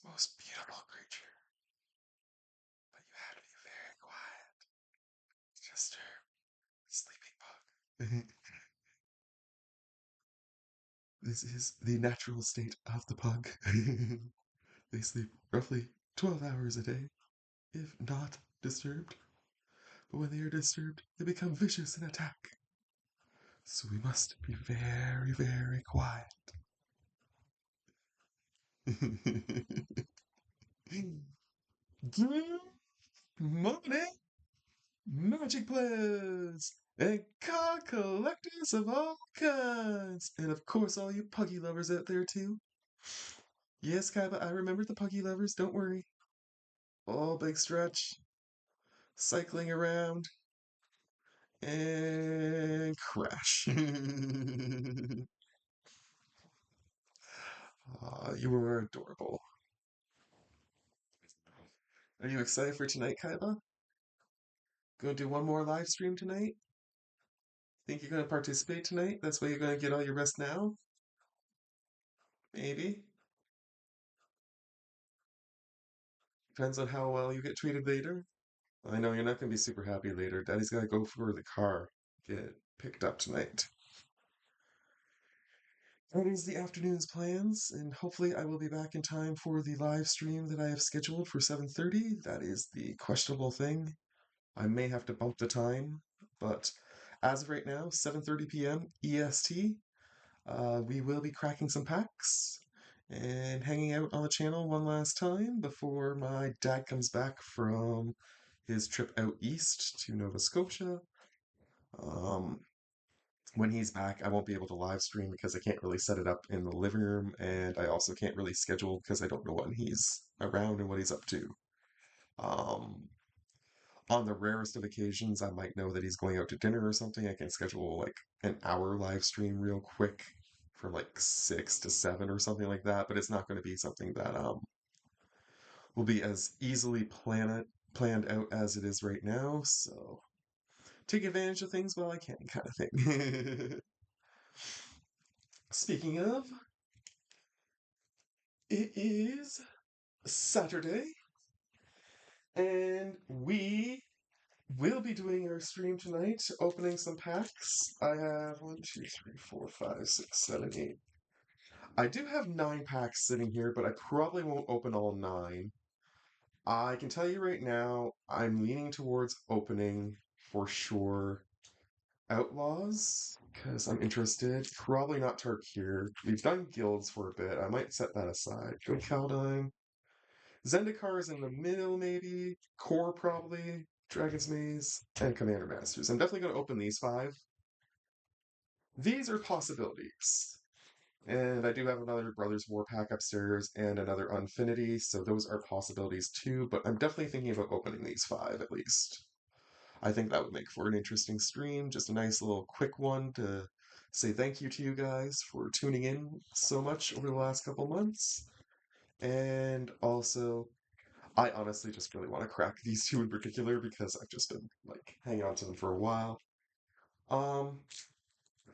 Most beautiful creature, but you had to be very quiet. Just a sleeping bug. This is the natural state of the pug. They sleep roughly 12 hours a day, if not disturbed. But when they are disturbed, they become vicious and attack. So we must be very, very quiet. Good morning, magic players and card collectors of all kinds, and of course all you puggy lovers out there too. Yes, Kaiba, I remember the puggy lovers, don't worry. All big stretch, cycling around, and crash. You are adorable. Are you excited for tonight, Kaiba? Gonna do one more live stream tonight? Think you're gonna participate tonight? That's why you're gonna get all your rest now? Maybe. Depends on how well you get treated later. I know you're not gonna be super happy later. Daddy's gotta go for the car. Get picked up tonight. That is the afternoon's plans, and hopefully I will be back in time for the live stream that I have scheduled for 7:30. That is the questionable thing. I may have to bump the time, but as of right now, 7:30 p.m. EST, we will be cracking some packs and hanging out on the channel one last time before my dad comes back from his trip out east to Nova Scotia. Um, when he's back, I won't be able to live stream because I can't really set it up in the living room, and I also can't really schedule because I don't know when he's around and what he's up to. Um, on the rarest of occasions, I might know that he's going out to dinner or something. I can schedule like an hour live stream real quick from like 6 to 7 or something like that, but it's not going to be something that will be as easily planned out as it is right now. So take advantage of things while I can, kind of thing. Speaking of, it is Saturday, and we will be doing our stream tonight, opening some packs. I have 1, 2, 3, 4, 5, 6, 7, 8. I do have 9 packs sitting here, but I probably won't open all 9. I can tell you right now, I'm leaning towards opening for sure Outlaws, because I'm interested. Probably not Tarkir. We've done guilds for a bit. I might set that aside. Good Kaldheim. Zendikar is in the middle, maybe. Core, probably. Dragon's Maze, and Commander Masters. I'm definitely going to open these 5. These are possibilities. And I do have another Brothers War pack upstairs and another Unfinity, so those are possibilities too, but I'm definitely thinking about opening these 5 at least. I think that would make for an interesting stream, just a nice little quick one to say thank you to you guys for tuning in so much over the last couple months. And also, I honestly just really want to crack these 2 in particular because I've just been like hanging on to them for a while. Um,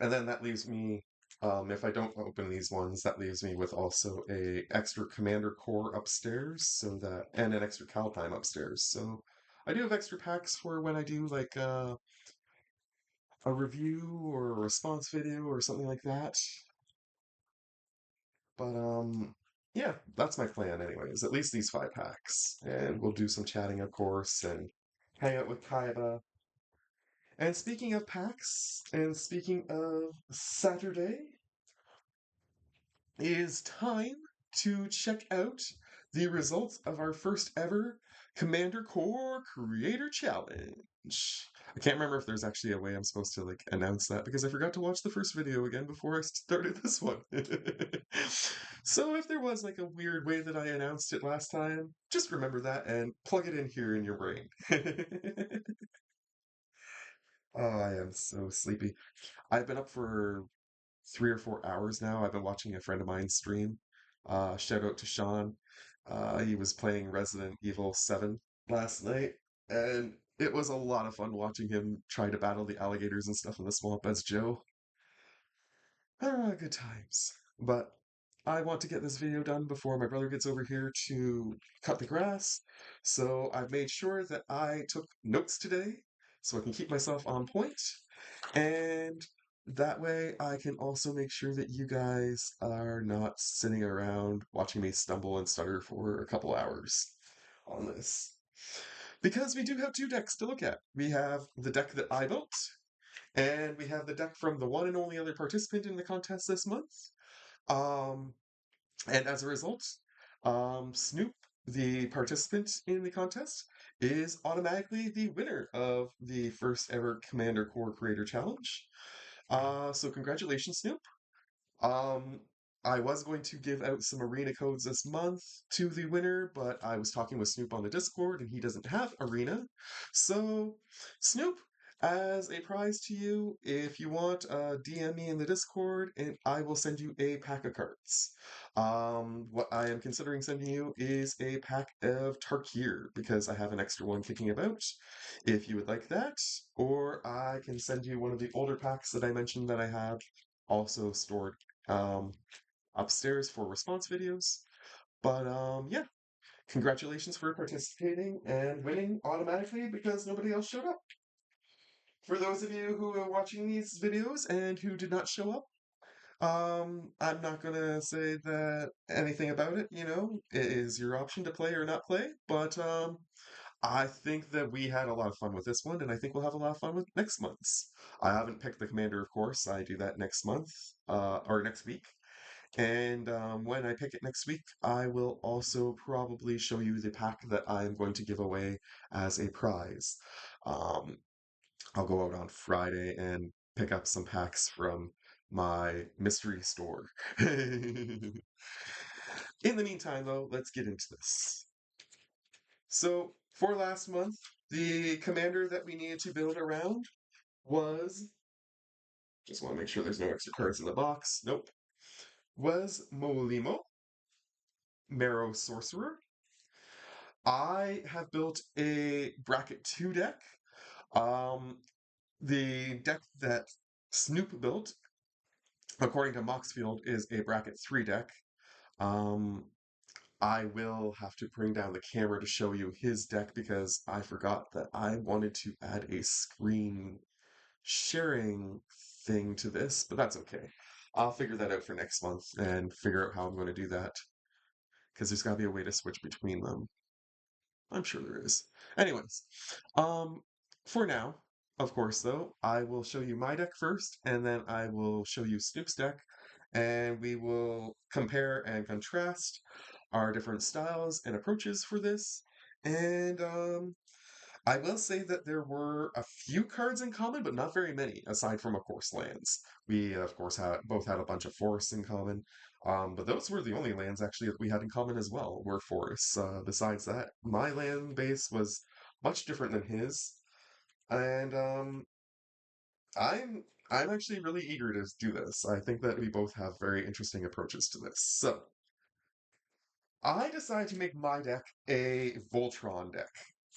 and then that leaves me, if I don't open these ones, that leaves me with also a extra Commander Core upstairs, so that, and an extra Kaldheim upstairs. So I do have extra packs for when I do like a review or a response video or something like that. But yeah, that's my plan anyways. At least these 5 packs. And we'll do some chatting, of course, and hang out with Kaiba. And speaking of packs, and speaking of Saturday, it is time to check out the results of our first ever Commander Core Creator Challenge. I can't remember if there's actually a way I'm supposed to like announce that because I forgot to watch the first video again before I started this one. So if there was like a weird way that I announced it last time, just remember that and plug it in here in your brain. Oh, I am so sleepy. I've been up for 3 or 4 hours now. I've been watching a friend of mine stream. Shout out to Sean. He was playing Resident Evil 7 last night, and it was a lot of fun watching him try to battle the alligators and stuff in the swamp as Joe. Good times. But I want to get this video done before my brother gets over here to cut the grass, so I've made sure that I took notes today so I can keep myself on point, and that way I can also make sure that you guys are not sitting around watching me stumble and stutter for a couple hours on this. Because we do have two decks to look at. We have the deck that I built, and we have the deck from the one and only other participant in the contest this month. Um, and as a result, Snoop, the participant in the contest, is automatically the winner of the first ever Commander Core Creator Challenge. So congratulations, Snoop. Um, I was going to give out some arena codes this month to the winner, but I was talking with Snoop on the Discord and he doesn't have arena. So, Snoop, as a prize to you, if you want, DM me in the Discord and I will send you a pack of cards. What I am considering sending you is a pack of Tarkir because I have an extra one kicking about. If you would like that, or I can send you one of the older packs that I mentioned that I have also stored um, upstairs for response videos. But yeah, congratulations for participating and winning automatically because nobody else showed up. For those of you who are watching these videos and who did not show up, I'm not gonna say that anything about it. It is your option to play or not play. But I think that we had a lot of fun with this one, and I think we'll have a lot of fun with next month's. I haven't picked the commander, of course. I do that next month, or next week. And when I pick it next week, I will also probably show you the pack that I'm going to give away as a prize. Um, I'll go out on Friday and pick up some packs from my mystery store. In the meantime, though, let's get into this. So, for last month, the commander that we needed to build around was. Just want to make sure there's no extra cards in the box. Nope. Was Molimo, Marrow Sorcerer. I have built a bracket 2 deck. Um, the deck that Snoop built, according to Moxfield, is a bracket 3 deck. Um, I will have to bring down the camera to show you his deck because I forgot that I wanted to add a screen sharing thing to this, but that's okay. I'll figure that out for next month and figure out how I'm going to do that because there's got to be a way to switch between them. I'm sure there is. Anyways, um, for now, of course, though, I will show you my deck first, and then I will show you Snoop's deck, and we will compare and contrast our different styles and approaches for this. And I will say that there were a few cards in common, but not very many, aside from, of course, lands. We, of course, both had a bunch of forests in common, but those were the only lands actually that we had in common as well, were forests. Besides that, my land base was much different than his, and I'm actually really eager to do this. I think that we both have very interesting approaches to this. So, I decided to make my deck a Voltron deck.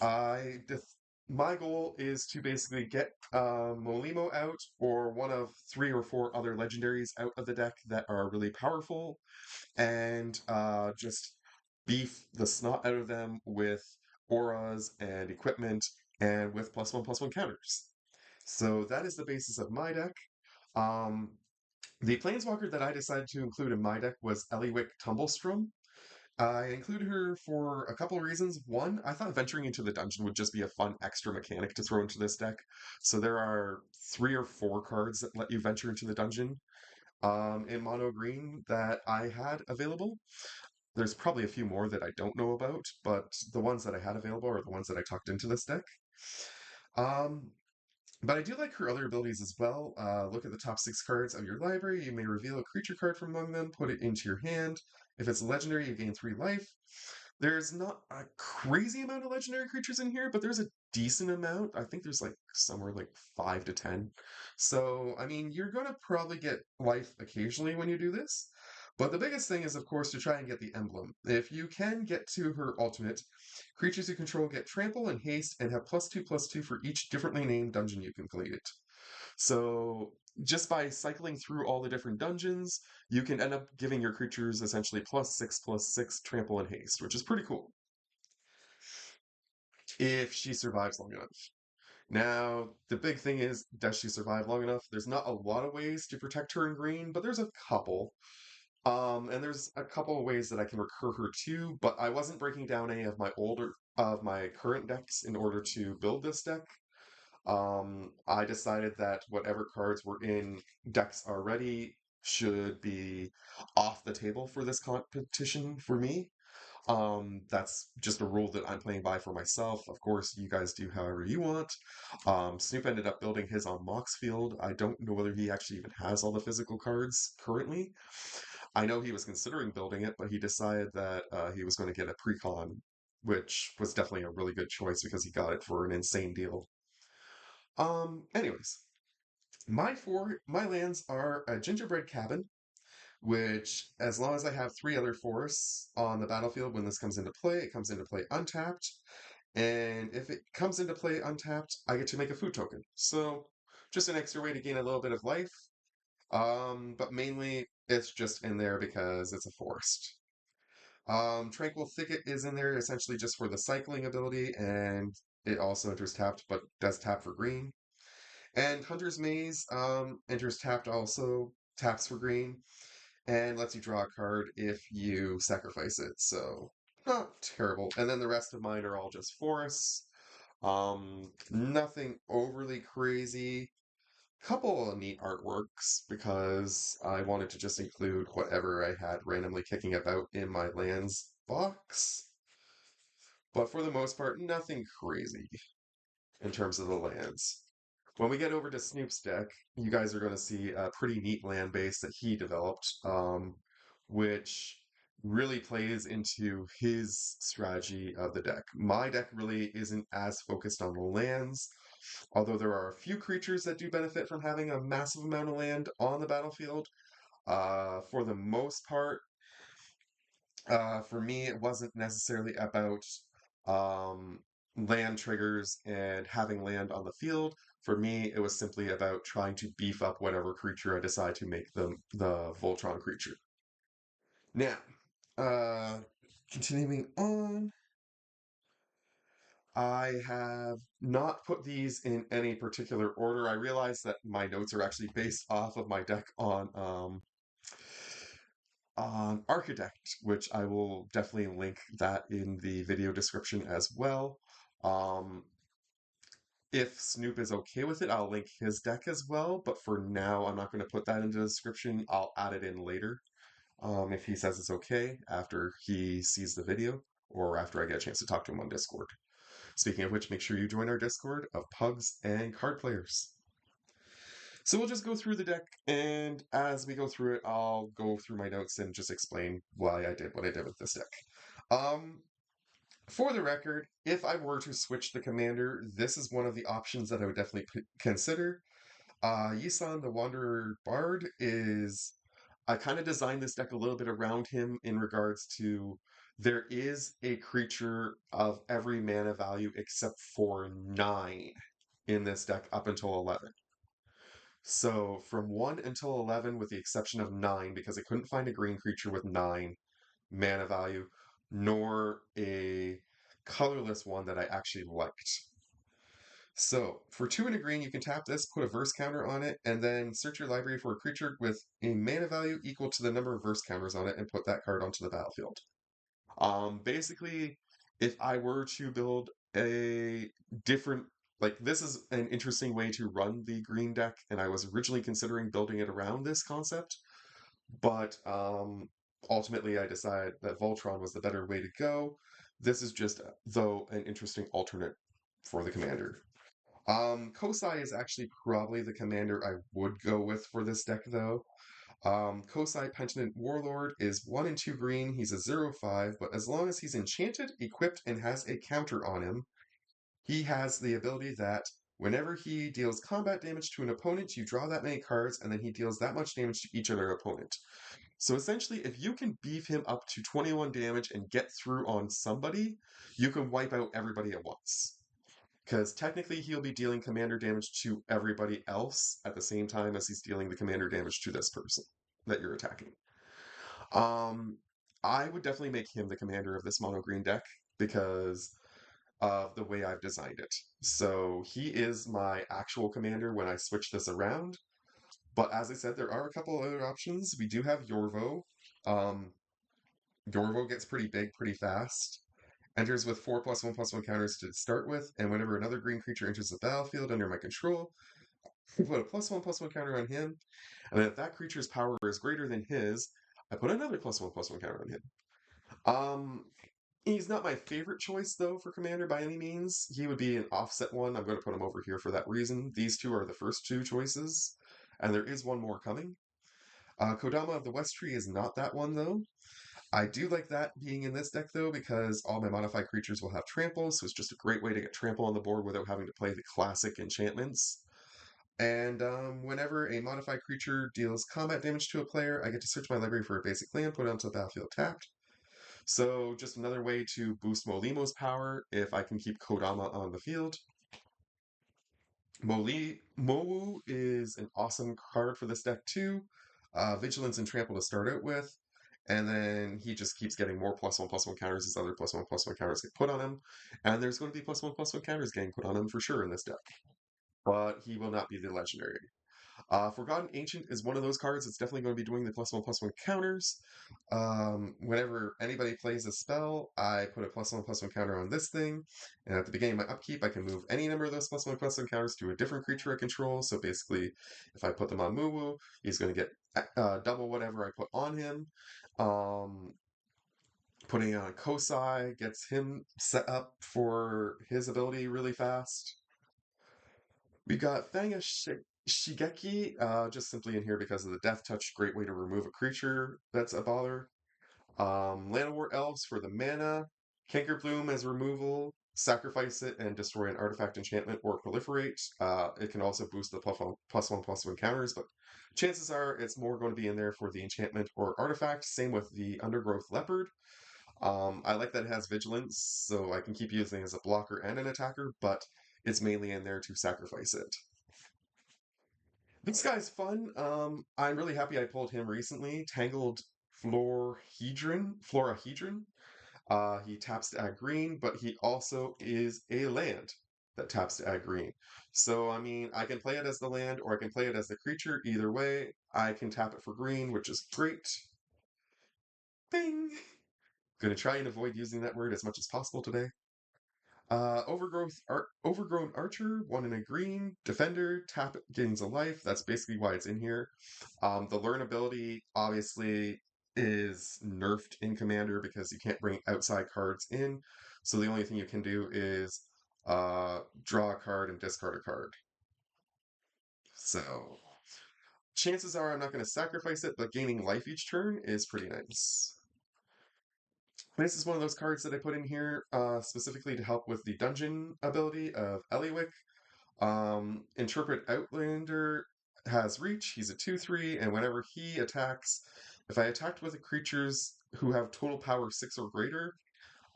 I def- my goal is to basically get Molimo out or one of 3 or 4 other legendaries out of the deck that are really powerful and just beef the snot out of them with auras and equipment and with +1/+1 counters. So that is the basis of my deck. Um, the Planeswalker that I decided to include in my deck was Eliwick Tumblestrom. I included her for a couple of reasons. One, I thought venturing into the dungeon would just be a fun extra mechanic to throw into this deck. So there are 3 or 4 cards that let you venture into the dungeon in mono green that I had available. There's probably a few more that I don't know about, but the ones that I had available are the ones that I tucked into this deck. Um, but I do like her other abilities as well. Look at the top 6 cards of your library. You may reveal a creature card from among them, put it into your hand. If it's legendary, you gain 3 life. There's not a crazy amount of legendary creatures in here, but there's a decent amount. I think there's like somewhere like 5 to 10. So, I mean, you're going to probably get life occasionally when you do this. But the biggest thing is, of course, to try and get the emblem. If you can get to her ultimate, creatures you control get trample and haste and have +2/+2 for each differently named dungeon you completed. So just by cycling through all the different dungeons, you can end up giving your creatures essentially +6/+6 trample and haste, which is pretty cool if she survives long enough. Now, the big thing is, does she survive long enough? There's not a lot of ways to protect her in green, but there's a couple. And there's a couple of ways that I can recur her too, but I wasn't breaking down any of my current decks in order to build this deck. I decided that whatever cards were in decks already should be off the table for this competition for me. That's just a rule that I'm playing by for myself. Of course, you guys do however you want. Snoop ended up building his on Moxfield. I don't know whether he actually even has all the physical cards currently. I know he was considering building it, but he decided that he was going to get a precon, which was definitely a really good choice because he got it for an insane deal. Anyways, my lands are a gingerbread cabin, which, as long as I have three other forests on the battlefield when this comes into play, it comes into play untapped. And if it comes into play untapped, I get to make a food token. So, just an extra way to gain a little bit of life. But mainly it's just in there because it's a forest. Tranquil Thicket is in there essentially just for the cycling ability, and it also enters tapped, but does tap for green. And Hunter's Maze enters tapped also, taps for green, and lets you draw a card if you sacrifice it. So not terrible. And then the rest of mine are all just forests. Nothing overly crazy. Couple of neat artworks because I wanted to just include whatever I had randomly kicking about in my lands box. But for the most part, nothing crazy in terms of the lands. When we get over to Snoop's deck, you guys are going to see a pretty neat land base that he developed, which really plays into his strategy of the deck. My deck really isn't as focused on the lands, although there are a few creatures that do benefit from having a massive amount of land on the battlefield. For the most part, for me, it wasn't necessarily about um, land triggers and having land on the field. For me, it was simply about trying to beef up whatever creature I decide to make the Voltron creature. Now, uh, continuing on, I have not put these in any particular order. I realize that my notes are actually based off of my deck on Architect, which I will definitely link that in the video description as well. Um, if Snoop is okay with it, I'll link his deck as well, but for now, I'm not going to put that into the description. I'll add it in later if he says it's okay after he sees the video or after I get a chance to talk to him on Discord. Speaking of which, make sure you join our Discord of pugs and card players. So we'll just go through the deck, and as we go through it, I'll go through my notes and just explain why I did what I did with this deck. Um, for the record, if I were to switch the commander, this is one of the options that I would definitely consider. Yisan the Wanderer Bard is. I kind of designed this deck a little bit around him in regards to there is a creature of every mana value except for 9 in this deck up until 11. So from 1 until 11, with the exception of 9, because I couldn't find a green creature with 9 mana value, nor a colorless one that I actually liked. So for 2 and a green, you can tap this, put a verse counter on it, and then search your library for a creature with a mana value equal to the number of verse counters on it and put that card onto the battlefield. Basically, if I were to build a different, like, this is an interesting way to run the green deck, and I was originally considering building it around this concept, but ultimately I decided that Voltron was the better way to go. This is just, though, an interesting alternate for the commander. Kosai is actually probably the commander I would go with for this deck, though. Kosai Penitent Warlord is 1 and 2 green. He's a 0/5, but as long as he's enchanted, equipped, and has a counter on him, he has the ability that whenever he deals combat damage to an opponent, you draw that many cards, and then he deals that much damage to each other opponent. So essentially, if you can beef him up to 21 damage and get through on somebody, you can wipe out everybody at once. because technically he'll be dealing commander damage to everybody else at the same time as he's dealing the commander damage to this person that you're attacking. Um, I would definitely make him the commander of this mono green deck because of the way I've designed it. So he is my actual commander when I switch this around. But as I said, there are a couple other options. We do have Yorvo. Um, Yorvo gets pretty big pretty fast. Enters with 4+1/+1 counters to start with, and whenever another green creature enters the battlefield under my control, I put a +1/+1 counter on him. And then if that creature's power is greater than his, I put another +1/+1 counter on him. He's not my favorite choice though for commander by any means. He would be an offset one. I'm going to put him over here for that reason. These two are the first two choices, and there is one more coming. Kodama of the West Tree is not that one though. I do like that being in this deck though because all my modified creatures will have trample, so it's just a great way to get trample on the board without having to play the classic enchantments. And whenever a modified creature deals combat damage to a player, I get to search my library for a basic land, put it onto the battlefield tapped. So just another way to boost Molimo's power if I can keep Kodama on the field. Mowu is an awesome card for this deck too. Vigilance and Trample to start out with. And then he just keeps getting more +1/+1 counters as other +1/+1 counters get put on him. And there's going to be +1/+1 counters getting put on him for sure in this deck. But he will not be the legendary. Forgotten Ancient is one of those cards that's definitely going to be doing the +1/+1 counters. Whenever anybody plays a spell, I put a +1/+1 counter on this thing, and at the beginning of my upkeep, I can move any number of those +1/+1 counters to a different creature I control. So basically, if I put them on Muwu, he's going to get double whatever I put on him. Putting on Kosai gets him set up for his ability really fast. We got Fanga Shigeki, just simply in here because of the Death Touch. Great way to remove a creature that's a bother. Llanowar Elves for the mana. Canker Bloom as removal. Sacrifice it and destroy an artifact, enchantment, or proliferate. It can also boost the +1/+1 counters, but chances are it's more going to be in there for the enchantment or artifact. Same with the Undergrowth Leopard. I like that it has vigilance, so I can keep using it as a blocker and an attacker, but it's mainly in there to sacrifice it. This guy's fun. I'm really happy I pulled him recently. Tangled Florahedron. He taps to add green, but he also is a land that taps to add green. So, I mean, I can play it as the land or I can play it as the creature. Either way, I can tap it for green, which is great. Bing! Gonna try and avoid using that word as much as possible today. Overgrown Archer, one in a green. Defender, tap it, gains a life. That's basically why it's in here. The learn ability obviously is nerfed in Commander because you can't bring outside cards in. So the only thing you can do is draw a card and discard a card. So chances are I'm not going to sacrifice it, but gaining life each turn is pretty nice. This is one of those cards that I put in here specifically to help with the dungeon ability of Eliwick. Interpret Outlander has reach. He's a 2/3, and whenever he attacks, if I attacked with creatures who have total power 6 or greater,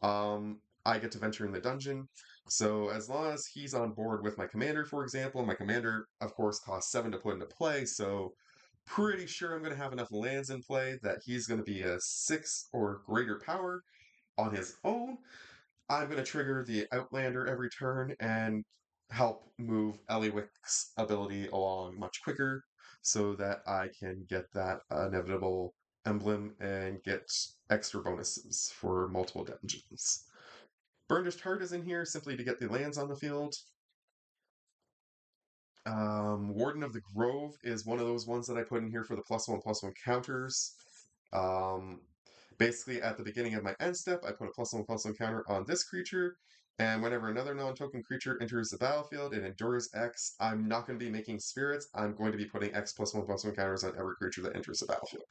I get to venture in the dungeon. So as long as he's on board with my commander, for example, my commander, of course, costs 7 to put into play, so pretty sure I'm going to have enough lands in play that he's going to be a 6 or greater power on his own. I'm going to trigger the Outlander every turn and help move Eliwick's ability along much quicker so that I can get that inevitable emblem and get extra bonuses for multiple dungeons. Burnished Heart is in here simply to get the lands on the field. Warden of the Grove is one of those ones that I put in here for the +1/+1 counters. Um, Basically, at the beginning of my end step, I put a +1/+1 counter on this creature, and whenever another non-token creature enters the battlefield, it endures X. I'm not going to be making spirits. I'm going to be putting X +1/+1 counters on every creature that enters the battlefield.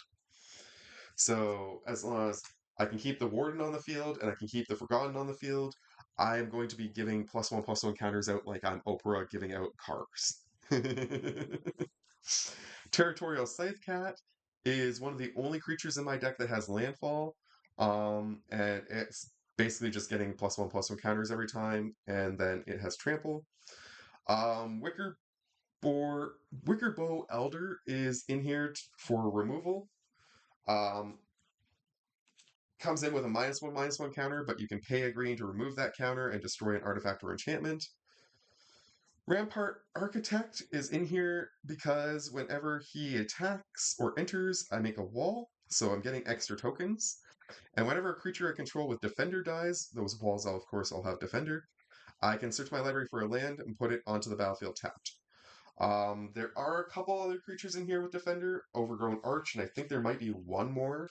So as long as I can keep the Warden on the field and I can keep the Forgotten on the field, I am going to be giving +1/+1 counters out like I'm Oprah giving out cars. Territorial Scythe Cat is one of the only creatures in my deck that has landfall. And it's basically just getting +1/+1 counters every time, and then it has trample. Um, Wicker Boar, Wicker Bow Elder is in here for removal. Um, Comes in with a -1/-1 counter, but you can pay a green to remove that counter and destroy an artifact or enchantment. Rampart Architect is in here because whenever he attacks or enters, I make a wall, so I'm getting extra tokens. And whenever a creature I control with Defender dies, those walls, of course, I'll have Defender, I can search my library for a land and put it onto the battlefield tapped. There are a couple other creatures in here with Defender, Overgrown Arch, and I think there might be one more.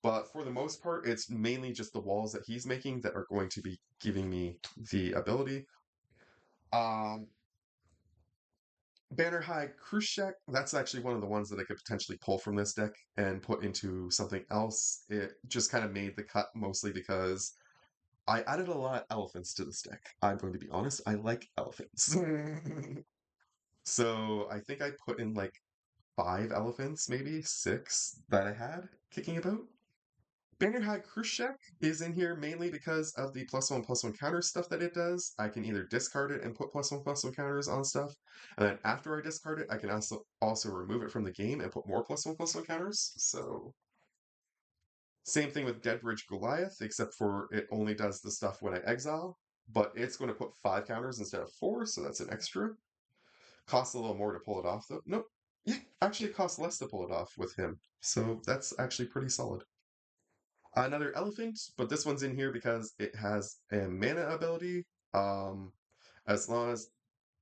But for the most part, it's mainly just the walls that he's making that are going to be giving me the ability. Um, Banner High Khrushchev, that's actually one of the ones that I could potentially pull from this deck and put into something else. It just kind of made the cut mostly because I added a lot of elephants to this deck. I'm going to be honest, I like elephants. So I think I put in like 5 elephants, maybe 6 that I had kicking about. Banner High Khrushchev is in here mainly because of the +1/+1 counter stuff that it does. I can either discard it and put +1/+1 counters on stuff, and then after I discard it, I can also remove it from the game and put more +1/+1 counters. So same thing with Deadbridge Goliath, except for it only does the stuff when I exile, but it's going to put 5 counters instead of 4, so that's an extra. Costs a little more to pull it off, though. Nope. Yeah, actually, it costs less to pull it off with him, so that's actually pretty solid. Another elephant, but this one's in here because it has a mana ability. Um, as long as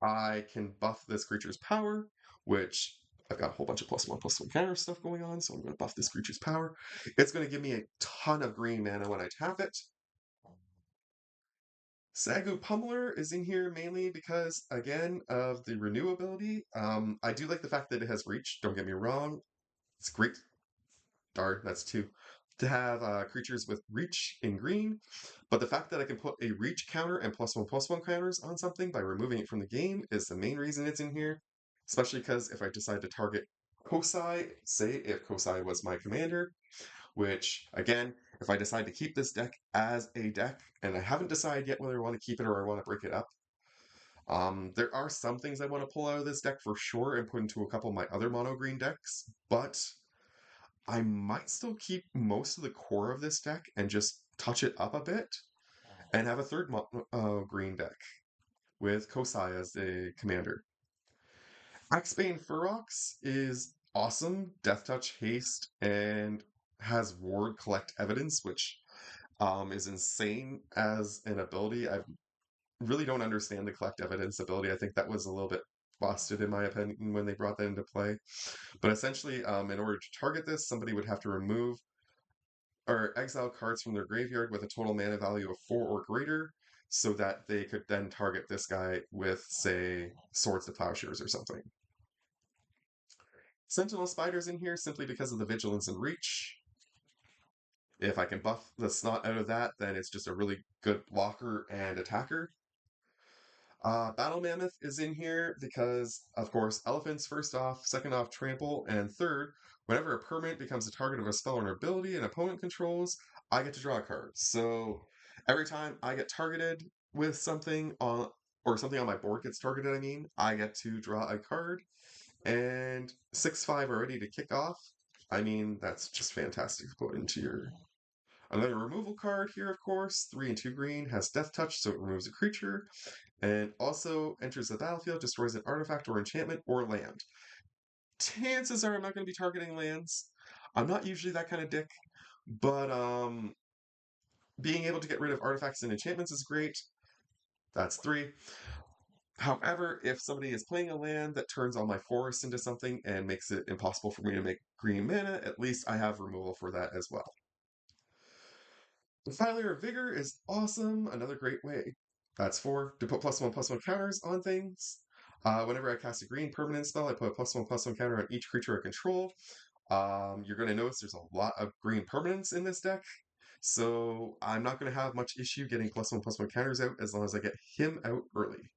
I can buff this creature's power, which I've got a whole bunch of +1/+1 counter stuff going on, so I'm going to buff this creature's power. It's going to give me a ton of green mana when I tap it. Sagu Pummeler is in here mainly because, again, of the renew ability. I do like the fact that it has reach, don't get me wrong. It's great. Darn, that's 2. To have creatures with reach in green, but the fact that I can put a reach counter and +1/+1 counters on something by removing it from the game is the main reason it's in here. Especially because if I decide to target Kosai, say if Kosai was my commander, which, again, if I decide to keep this deck as a deck, and I haven't decided yet whether I want to keep it or I want to break it up, there are some things I want to pull out of this deck for sure and put into a couple of my other mono green decks, but I might still keep most of the core of this deck and just touch it up a bit and have a third green deck with Kosai as the commander. Axbane Ferox is awesome, Death Touch, Haste, and has Ward Collect Evidence, which is insane as an ability. I really don't understand the Collect Evidence ability. I think that was a little bit busted in my opinion when they brought that into play. But essentially, in order to target this, somebody would have to remove or exile cards from their graveyard with a total mana value of 4 or greater, so that they could then target this guy with, say, Swords to Plowshares or something. Sentinel Spider's in here simply because of the vigilance and reach. If I can buff the snot out of that, then it's just a really good blocker and attacker. Battle Mammoth is in here because, of course, elephants first off, second off, trample, and third, whenever a permanent becomes a target of a spell or an ability an opponent controls, I get to draw a card. So every time I get targeted with something on, or something on my board gets targeted, I mean, I get to draw a card, and 6/5 already to kick off. I mean, that's just fantastic to put into your. Another removal card here, of course, 3 and 2 green, has Death Touch, so it removes a creature and also enters the battlefield, destroys an artifact or enchantment or land. Chances are I'm not going to be targeting lands. I'm not usually that kind of dick, but being able to get rid of artifacts and enchantments is great. That's 3. However, if somebody is playing a land that turns all my forest into something and makes it impossible for me to make green mana, at least I have removal for that as well. Defiler of Vigor is awesome, another great way. That's 4 to put +1/+1 counters on things. Whenever I cast a green permanent spell, I put a +1/+1 counter on each creature I control. You're going to notice there's a lot of green permanents in this deck, so I'm not going to have much issue getting +1/+1 counters out as long as I get him out early.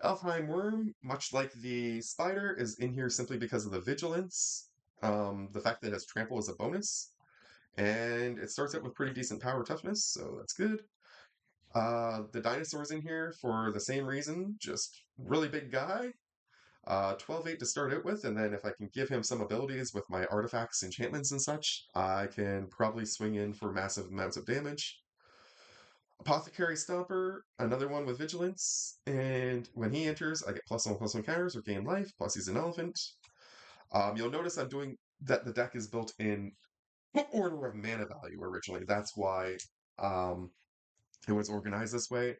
Elfheim Worm, much like the Spider, is in here simply because of the Vigilance. The fact that it has Trample as a bonus. And it starts out with pretty decent power toughness, so that's good. The dinosaur's in here for the same reason, just really big guy. 12-8 to start out with, and then if I can give him some abilities with my artifacts, enchantments, and such, I can probably swing in for massive amounts of damage. Apothecary Stomper, another one with Vigilance, and when he enters, I get +1/+1 counters or gain life, plus he's an elephant. You'll notice I'm doing that the deck is built in order of mana value originally. That's why um, it was organized this way.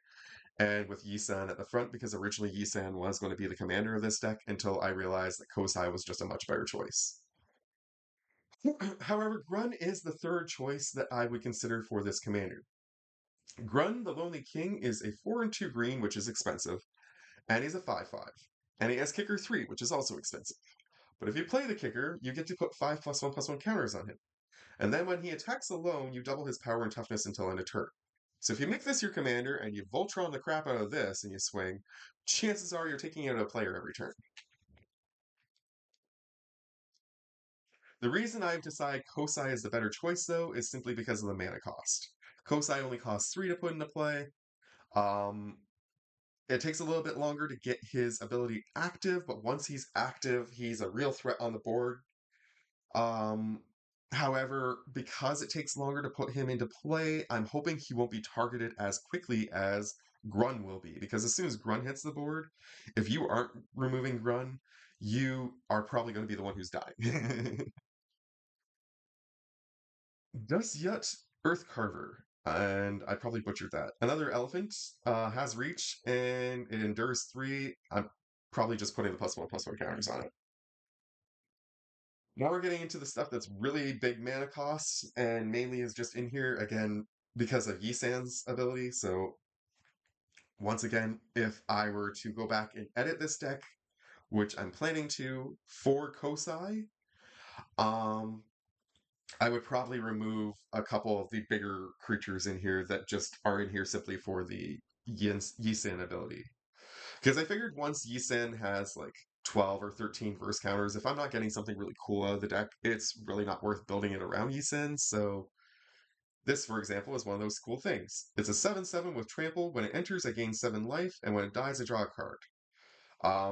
And with Yisan at the front, because originally Yisan was going to be the commander of this deck until I realized that Kosai was just a much better choice. However, Grun is the third choice that I would consider for this commander. Grun, the Lonely King, is a 4 and 2 green, which is expensive, and he's a 5/5. And he has Kicker 3, which is also expensive. But if you play the Kicker, you get to put 5+1/+1 counters on him. And then when he attacks alone, you double his power and toughness until end of turn. So if you make this your commander and you Voltron the crap out of this and you swing, chances are you're taking out a player every turn. The reason I've decided Kosai is the better choice, though, is simply because of the mana cost. Kosai only costs 3 to put into play. Um, it takes a little bit longer to get his ability active, but once he's active, he's a real threat on the board. Um, However, because it takes longer to put him into play, I'm hoping he won't be targeted as quickly as Grun will be. Because as soon as Grun hits the board, if you aren't removing Grun, you are probably going to be the one who's dying. Dusyut Earthcarver. And I probably butchered that. Another elephant has reach, and it endures 3. I'm probably just putting the +1/+1 counters on it. Now we're getting into the stuff that's really big mana costs, and mainly is just in here, again, because of Yisan's ability. So, once again, if I were to go back and edit this deck, which I'm planning to, for Kosai, um, I would probably remove a couple of the bigger creatures in here that just are in here simply for the Yisan ability. Because I figured once Yisan has like 12 or 13 verse counters, if I'm not getting something really cool out of the deck, it's really not worth building it around Yisan. So this, for example, is one of those cool things. It's a 7/7 with trample. When it enters, I gain 7 life, and when it dies, I draw a card.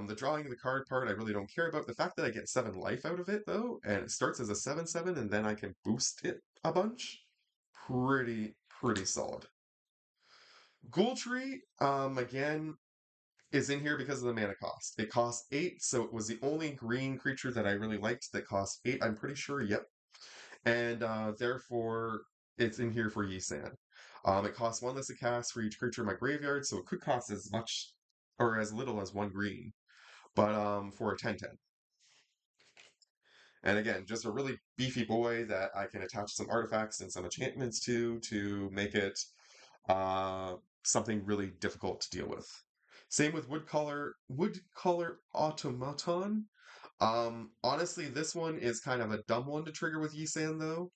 The drawing of the card part, I really don't care about. The fact that I get 7 life out of it, though, and it starts as a 7/7, and then I can boost it a bunch, pretty solid. Ghoultree, again, is in here because of the mana cost. It costs 8, so it was the only green creature that I really liked that cost 8, I'm pretty sure, yep. And therefore, it's in here for Yisan. It costs 1 less to cast for each creature in my graveyard, so it could cost as much or as little as 1 green, but for a 10/10. And again, just a really beefy boy that I can attach some artifacts and some enchantments to make it uh, something really difficult to deal with. Same with Woodcaller Automaton. Honestly, this one is kind of a dumb one to trigger with Yisan, though,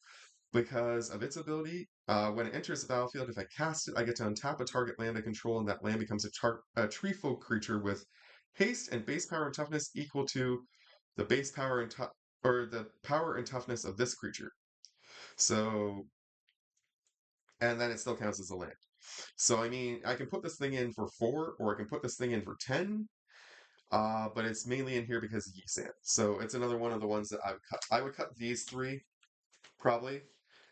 because of its ability. When it enters the battlefield, if I cast it, I get to untap a target land I control, and that land becomes a tree folk creature with haste and base power and toughness equal to the base power and or the power and toughness of this creature. So, and then it still counts as a land. So I mean, I can put this thing in for 4, or I can put this thing in for 10. But it's mainly in here because of Yisan. So it's another one of the ones that I would cut. I would cut these 3 probably,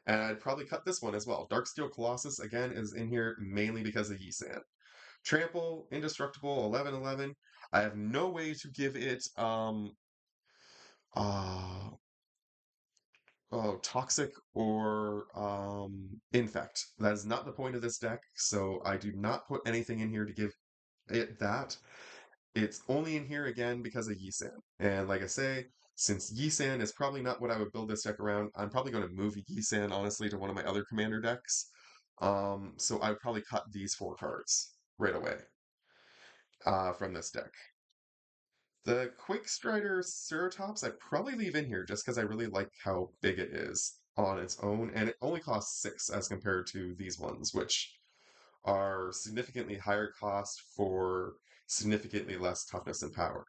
and I'd probably cut this one as well. Darksteel Colossus again is in here mainly because of Yisan. Trample, Indestructible, 11/11. I have no way to give it uh toxic or infect. That is not the point of this deck, so I do not put anything in here to give it that. It's only in here again because of Yisan. And like I say, since Yisan is probably not what I would build this deck around, I'm probably going to move Yisan, honestly, to one of my other commander decks. So I would probably cut these 4 cards right away from this deck. The Quick Strider Ceratops I probably leave in here just because I really like how big it is on its own, and it only costs 6 as compared to these ones, which are significantly higher cost for significantly less toughness and power.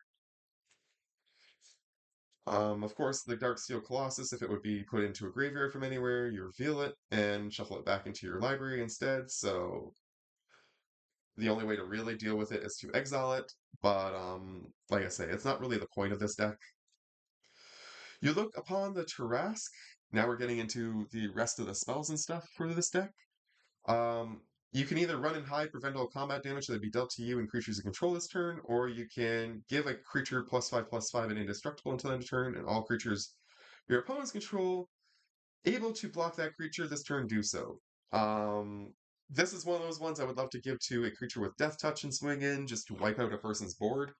Of course, the Dark Steel Colossus, if it would be put into a graveyard from anywhere, you reveal it and shuffle it back into your library instead. So the only way to really deal with it is to exile it. But like I say, it's not really the point of this deck. You look upon the Tarask. Now we're getting into the rest of the spells and stuff for this deck. Um, you can either run and hide, prevent all combat damage that would be dealt to you and creatures you control this turn, or you can give a creature +5/+5 and indestructible until end of turn, and all creatures your opponents control able to block that creature this turn do so. This is one of those ones I would love to give to a creature with Death Touch and swing in just to wipe out a person's board.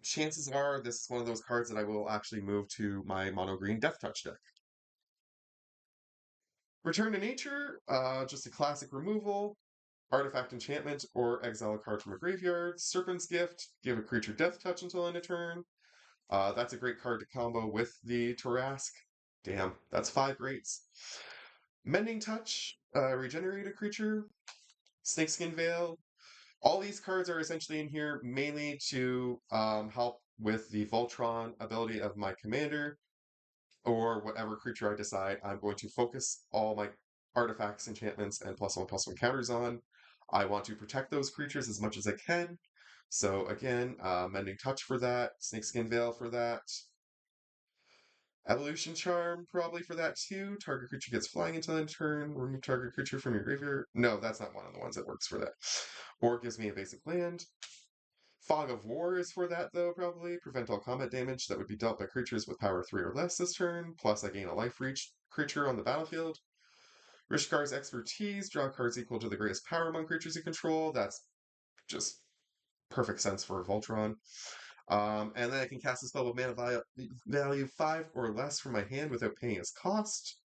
Chances are this is one of those cards that I will actually move to my mono green Death Touch deck. Return to Nature, just a classic removal, artifact enchantment, or exile a card from a graveyard. Serpent's Gift, give a creature Death Touch until end of turn. That's a great card to combo with the Tarask. Damn, that's 5 greats. Mending Touch, regenerate a creature. Snakeskin Veil. All these cards are essentially in here mainly to help with the Voltron ability of my commander, or whatever creature I decide I'm going to focus all my artifacts, enchantments, and +1/+1 counters on. I want to protect those creatures as much as I can. So again, Mending Touch for that, Snakeskin Veil for that, Evolution Charm probably for that too. Target creature gets flying until end turn. Remove target creature from your graveyard. No, that's not one of the ones that works for that. Or gives me a basic land. Fog of War is for that, though, probably. Prevent all combat damage that would be dealt by creatures with power 3 or less this turn, plus I gain a life for each creature on the battlefield. Rishkar's Expertise, draw cards equal to the greatest power among creatures you control. That's just perfect sense for Voltron. And then I can cast a spell with mana value 5 or less from my hand without paying its cost.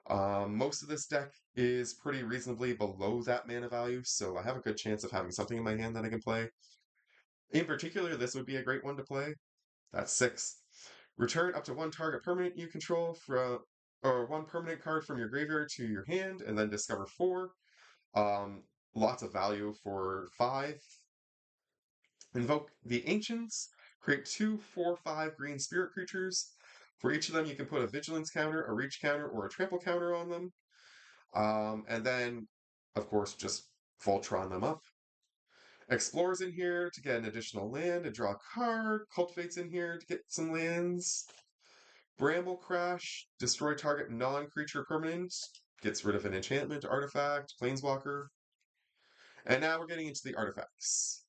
Most of this deck is pretty reasonably below that mana value, so I have a good chance of having something in my hand that I can play. In particular, this would be a great one to play. That's 6. Return up to one target permanent you control from, or one permanent card from your graveyard to your hand, and then discover 4. Um, Lots of value for 5. Invoke the Ancients. Create 2 4/5 green spirit creatures. For each of them, you can put a Vigilance counter, a Reach counter, or a Trample counter on them. And then, of course, just Voltron them up. Explores in here to get an additional land and draw a card. Cultivates in here to get some lands. Bramble Crash, destroy target non-creature permanent. Gets rid of an enchantment, artifact, planeswalker. And now we're getting into the artifacts.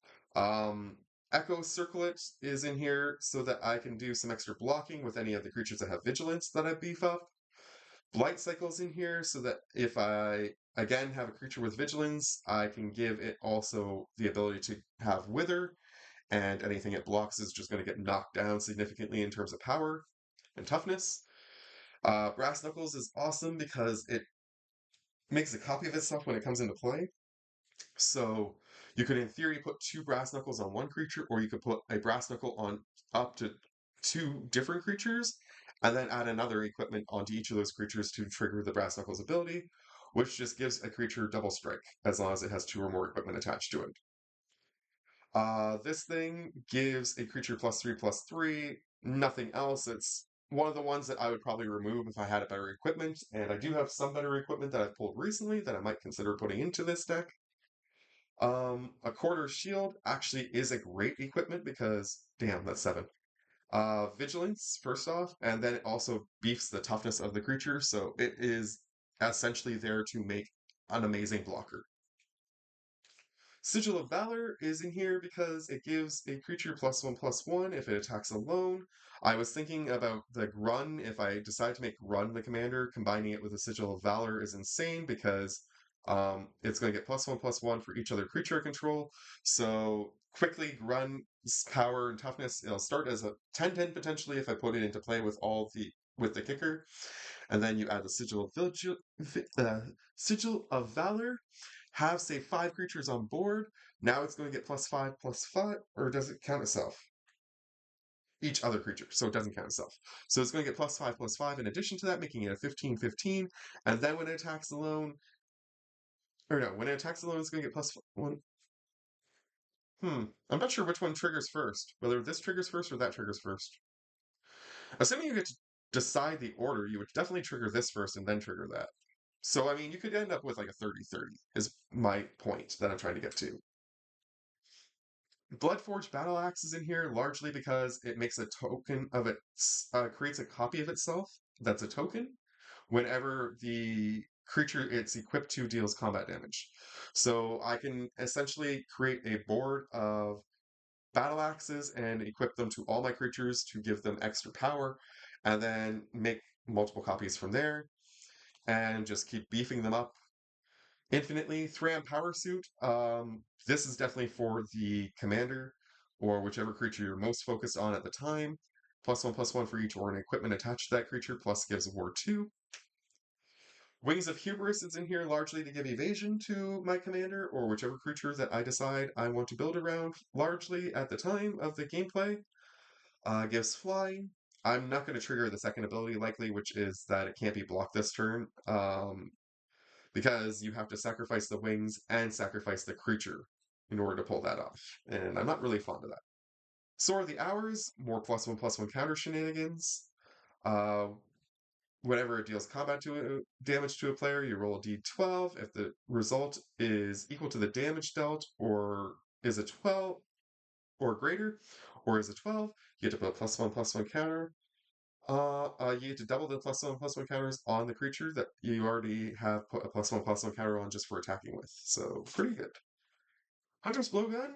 Echo Circlet is in here so that I can do some extra blocking with any of the creatures that have vigilance that I beef up. Blight Cycle's in here so that if I, again, have a creature with vigilance, I can give it also the ability to have Wither, and anything it blocks is just going to get knocked down significantly in terms of power and toughness. Brass Knuckles is awesome because it makes a copy of itself when it comes into play. So you could, in theory, put 2 Brass Knuckles on one creature, or you could put a Brass Knuckle on up to 2 different creatures, and then add another equipment onto each of those creatures to trigger the Brass Knuckles ability, which just gives a creature double strike, as long as it has 2 or more equipment attached to it. This thing gives a creature +3/+3, nothing else. It's one of the ones that I would probably remove if I had a better equipment, and I do have some better equipment that I've pulled recently that I might consider putting into this deck. A Quarter Shield actually is a great equipment because, damn, that's 7. Vigilance, first off, and then it also beefs the toughness of the creature, so it is essentially there to make an amazing blocker. Sigil of Valor is in here because it gives a creature +1/+1 if it attacks alone. I was thinking about the Grun. If I decide to make Grun the commander, combining it with a Sigil of Valor is insane because it's going to get +1/+1 for each other creature I control. So quickly, Grun's power and toughness, it'll start as a 10/10 potentially if I put it into play with with the kicker. And then you add the Sigil of Valor, have, say, 5 creatures on board. Now it's going to get +5/+5, or does it count itself? Each other creature, so it doesn't count itself. So it's going to get +5/+5 in addition to that, making it a 15/15. And then when it attacks alone, or no, when it attacks alone, it's going to get +1. I'm not sure which one triggers first, whether this triggers first or that triggers first. Assuming you get to decide the order, you would definitely trigger this first and then trigger that. So, I mean, you could end up with like a 30-30, is my point that I'm trying to get to. Bloodforged Battle Axe is in here largely because it makes a token of it, creates a copy of itself that's a token whenever the creature it's equipped to deals combat damage. So I can essentially create a board of battle axes and equip them to all my creatures to give them extra power, and then make multiple copies from there and just keep beefing them up infinitely. Thram Power Suit. This is definitely for the commander or whichever creature you're most focused on at the time. +1/+1 for each or an equipment attached to that creature, plus gives a ward 2. Wings of Hubris is in here largely to give evasion to my commander or whichever creature that I decide I want to build around, largely at the time of the gameplay. Gives flying. I'm not going to trigger the second ability likely, which is that it can't be blocked this turn, because you have to sacrifice the wings and sacrifice the creature in order to pull that off, and I'm not really fond of that. Sword of the Hours, more +1/+1 counter shenanigans. Uh, Whenever it deals combat damage to a player, you roll a d12. If the result is equal to the damage dealt or is a 12 or greater, or is a 12, you get to put a +1/+1 counter. You get to double the +1/+1 counters on the creature that you already have put a +1/+1 counter on just for attacking with. So pretty good. Hunter's Blowgun,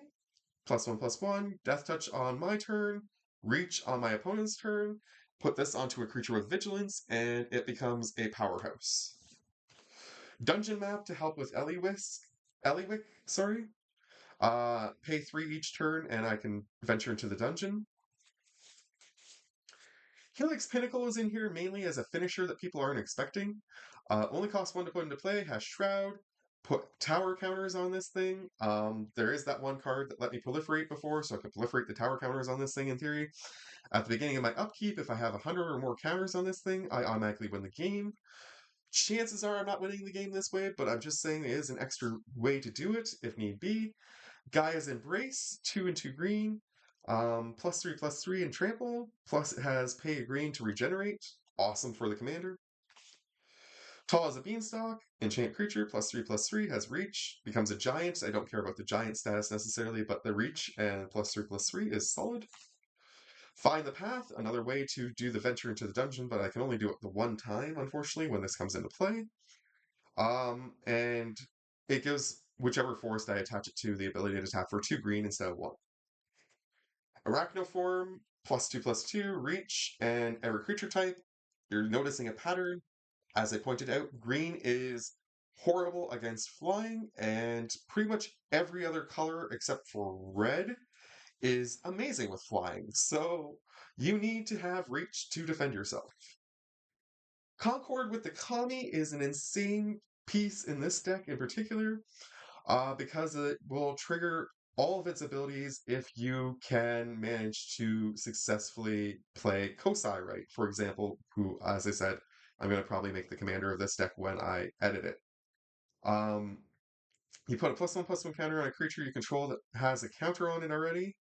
+1/+1, Death Touch on my turn, Reach on my opponent's turn. Put this onto a creature with Vigilance, and it becomes a powerhouse. Dungeon Map to help with Eliwick, sorry. Pay 3 each turn, and I can venture into the dungeon. Helix Pinnacle is in here mainly as a finisher that people aren't expecting. Only costs 1 to put into play, has Shroud, put tower counters on this thing. There is that one card that let me proliferate before, so I could proliferate the tower counters on this thing in theory. At the beginning of my upkeep, if I have 100 or more counters on this thing, I automatically win the game. Chances are I'm not winning the game this way, but I'm just saying there is an extra way to do it if need be. Gaia's Embrace, 2 and 2 green, +3/+3 and trample, plus it has pay a green to regenerate. Awesome for the commander. Tall as a Beanstalk, enchant creature, +3/+3, has reach, becomes a giant. I don't care about the giant status necessarily, but the reach and +3/+3 is solid. Find the Path, another way to do the venture into the dungeon, but I can only do it the one time, unfortunately, when this comes into play. And it gives whichever forest I attach it to the ability to tap for 2 green instead of 1. Arachnoform, +2/+2, reach, and every creature type. You're noticing a pattern. As I pointed out, green is horrible against flying, and pretty much every other color except for red is amazing with flying. So you need to have reach to defend yourself. Concord with the Kami is an insane piece in this deck in particular, because it will trigger all of its abilities if you can manage to successfully play Kosai right, for example, who, as I said, I'm going to probably make the commander of this deck when I edit it. Um, you put a +1/+1 counter on a creature you control that has a counter on it already.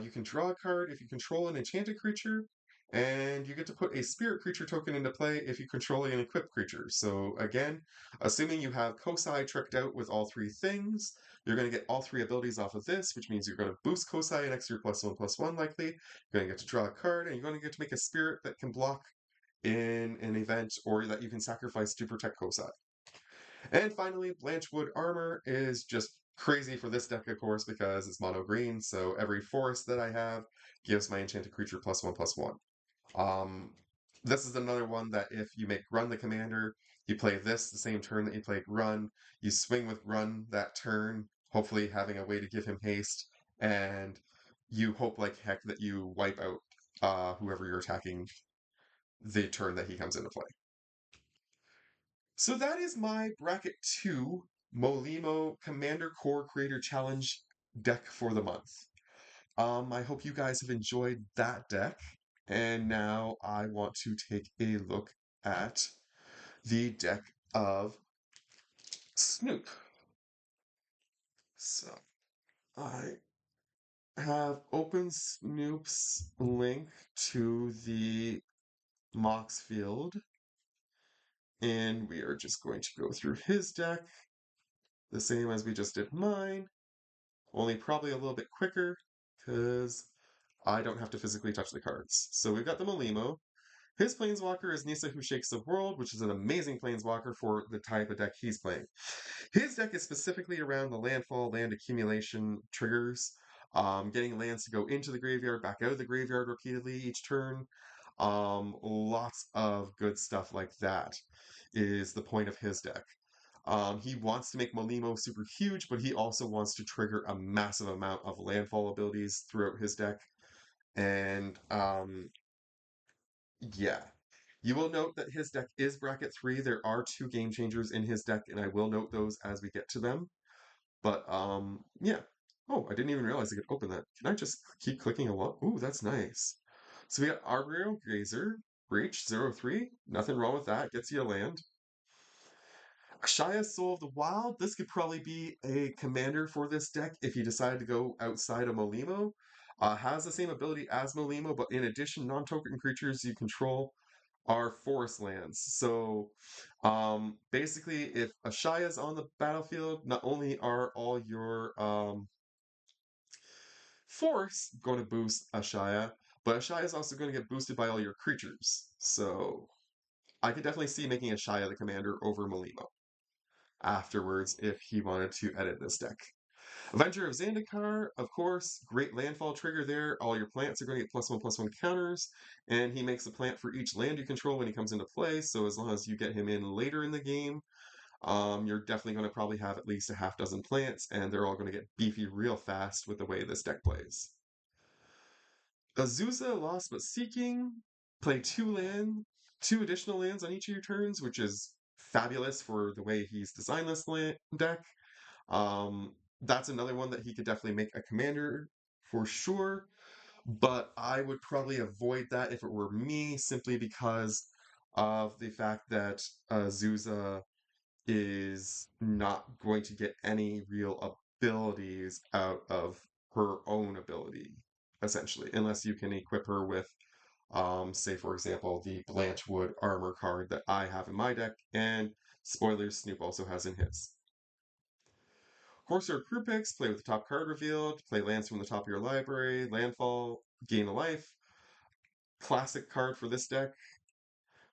You can draw a card if you control an enchanted creature, and you get to put a spirit creature token into play if you control an equipped creature. So again, assuming you have Kosai tricked out with all 3 things, you're going to get all 3 abilities off of this, which means you're going to boost Kosai an extra +1/+1 likely. You're going to get to draw a card, and you're going to get to make a spirit that can block in an event, or that you can sacrifice to protect Kosai. And finally, Blanchwood Armor is just crazy for this deck, of course, because it's mono green, so every forest that I have gives my enchanted creature +1/+1. Um, this is another one that if you make Run the commander, you play this the same turn that you played Run, you swing with Run that turn, hopefully having a way to give him haste, and you hope like heck that you wipe out whoever you're attacking the turn that he comes into play. So that is my Bracket 2 Molimo Commander Core Creator Challenge deck for the month. I hope you guys have enjoyed that deck. And now I want to take a look at the deck of Snoop. So I have open Snoop's link to the Mox field, and we are just going to go through his deck the same as we just did mine, only probably a little bit quicker because I don't have to physically touch the cards. So we've got the Molimo. His Planeswalker is Nisa, who shakes the world, which is an amazing Planeswalker for the type of deck he's playing. His deck is specifically around the landfall, land accumulation triggers, getting lands to go into the graveyard, back out of the graveyard repeatedly each turn. Lots of good stuff like that is the point of his deck. He wants to make Molimo super huge, but he also wants to trigger a massive amount of landfall abilities throughout his deck. And yeah. You will note that his deck is bracket 3. There are 2 game changers in his deck, and I will note those as we get to them. But yeah. Oh, I didn't even realize I could open that. Can I just keep clicking a lot? Ooh, that's nice. So we got Arboreal Grazer, Breach 0/3. Nothing wrong with that. Gets you a land. Shaya Soul of the Wild. This could probably be a commander for this deck if you decide to go outside of Molimo. Has the same ability as Molimo, but in addition, non-token creatures you control are forest lands. So basically, if Ashaya is on the battlefield, not only are all your forests going to boost Ashaya, but Ashaya is also going to get boosted by all your creatures. So I could definitely see making Ashaya the commander over Molimo afterwards if he wanted to edit this deck. Avenger of Zendikar, of course, great landfall trigger there. All your plants are going to get +1/+1 counters, and he makes a plant for each land you control when he comes into play. So as long as you get him in later in the game, you're definitely going to probably have at least a half dozen plants, and they're all going to get beefy real fast with the way this deck plays. Azusa, Lost But Seeking, play 2 additional lands on each of your turns, which is fabulous for the way he's designed this deck. That's another one that he could definitely make a commander for sure, but I would probably avoid that if it were me, simply because of the fact that Azusa is not going to get any real abilities out of her own ability, essentially, unless you can equip her with, say, for example, the Blanchwood armor card that I have in my deck, and spoilers, Snoop also has in his. Corsair crew picks, play with the top card revealed, play lands from the top of your library, landfall, gain a life. Classic card for this deck.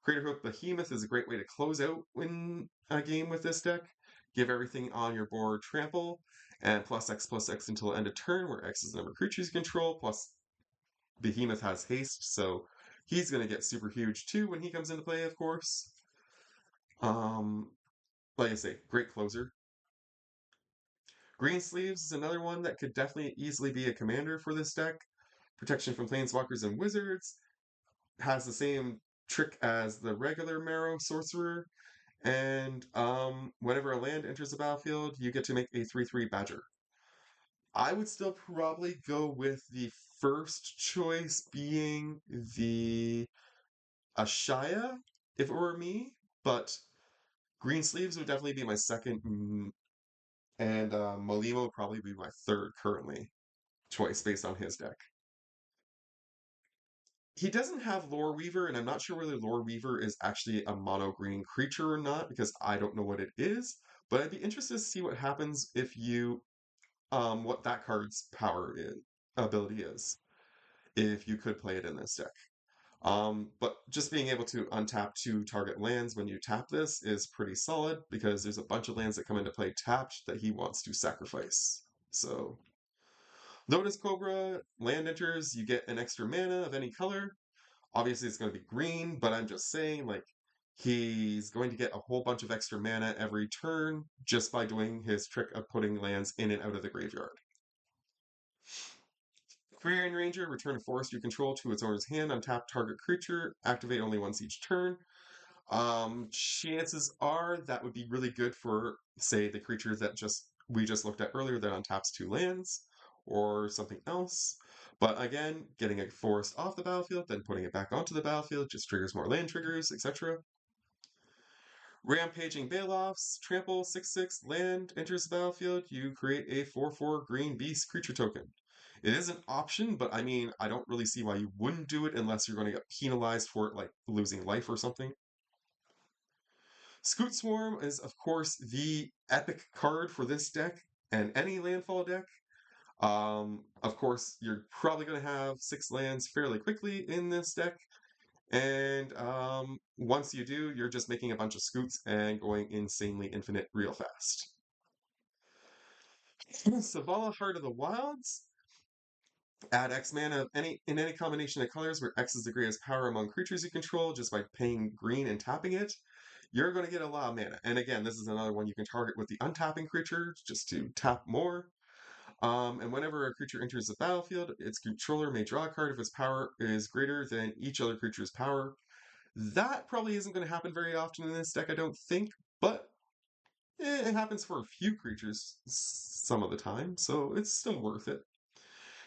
Craterhoof Behemoth is a great way to close out in a game with this deck. Give everything on your board trample, and +X/+X until end of turn, where X is the number of creatures you control, plus Behemoth has haste, so he's going to get super huge too when he comes into play, of course. Like I say, great closer. Greensleeves is another one that could definitely easily be a commander for this deck. Protection from Planeswalkers and Wizards. Has the same trick as the regular Marrow Sorcerer. And whenever a land enters the battlefield, you get to make a 3/3 Badger. I would still probably go with the first choice being the Ashaya, if it were me, but Greensleeves would definitely be my second, and Molimo would probably be my third currently choice based on his deck. He doesn't have Lore Weaver, and I'm not sure whether Lore Weaver is actually a mono green creature or not, because I don't know what it is. But I'd be interested to see what happens if you what that card's ability is, if you could play it in this deck. But just being able to untap 2 target lands when you tap this is pretty solid, because there's a bunch of lands that come into play tapped that he wants to sacrifice. So Lotus Cobra, land enters, you get an extra mana of any color. Obviously, it's going to be green, but I'm just saying, like, he's going to get a whole bunch of extra mana every turn just by doing his trick of putting lands in and out of the graveyard. Quirion Ranger, return a forest you control to its owner's hand, untap target creature, activate only once each turn. Chances are that would be really good for, say, the creature that we just looked at earlier that untaps 2 lands, or something else. But again, getting a forest off the battlefield, then putting it back onto the battlefield just triggers more land triggers, etc. Rampaging Bailoffs, trample 6/6, land enters the battlefield, you create a 4/4 green beast creature token. It is an option, but I mean, I don't really see why you wouldn't do it unless you're going to get penalized for it, like losing life or something. Scoot Swarm is, of course, the epic card for this deck and any landfall deck. Of course, you're probably going to have 6 lands fairly quickly in this deck. And once you do, you're just making a bunch of scoots and going insanely infinite real fast. Savala, Heart of the Wilds. Add X mana in any combination of colors where X is the greatest power among creatures you control just by paying green and tapping it. You're going to get a lot of mana. And again, this is another one you can target with the untapping creature just to tap more. And whenever a creature enters the battlefield, its controller may draw a card if its power is greater than each other creature's power. That probably isn't going to happen very often in this deck, I don't think, but it happens for a few creatures some of the time, so it's still worth it.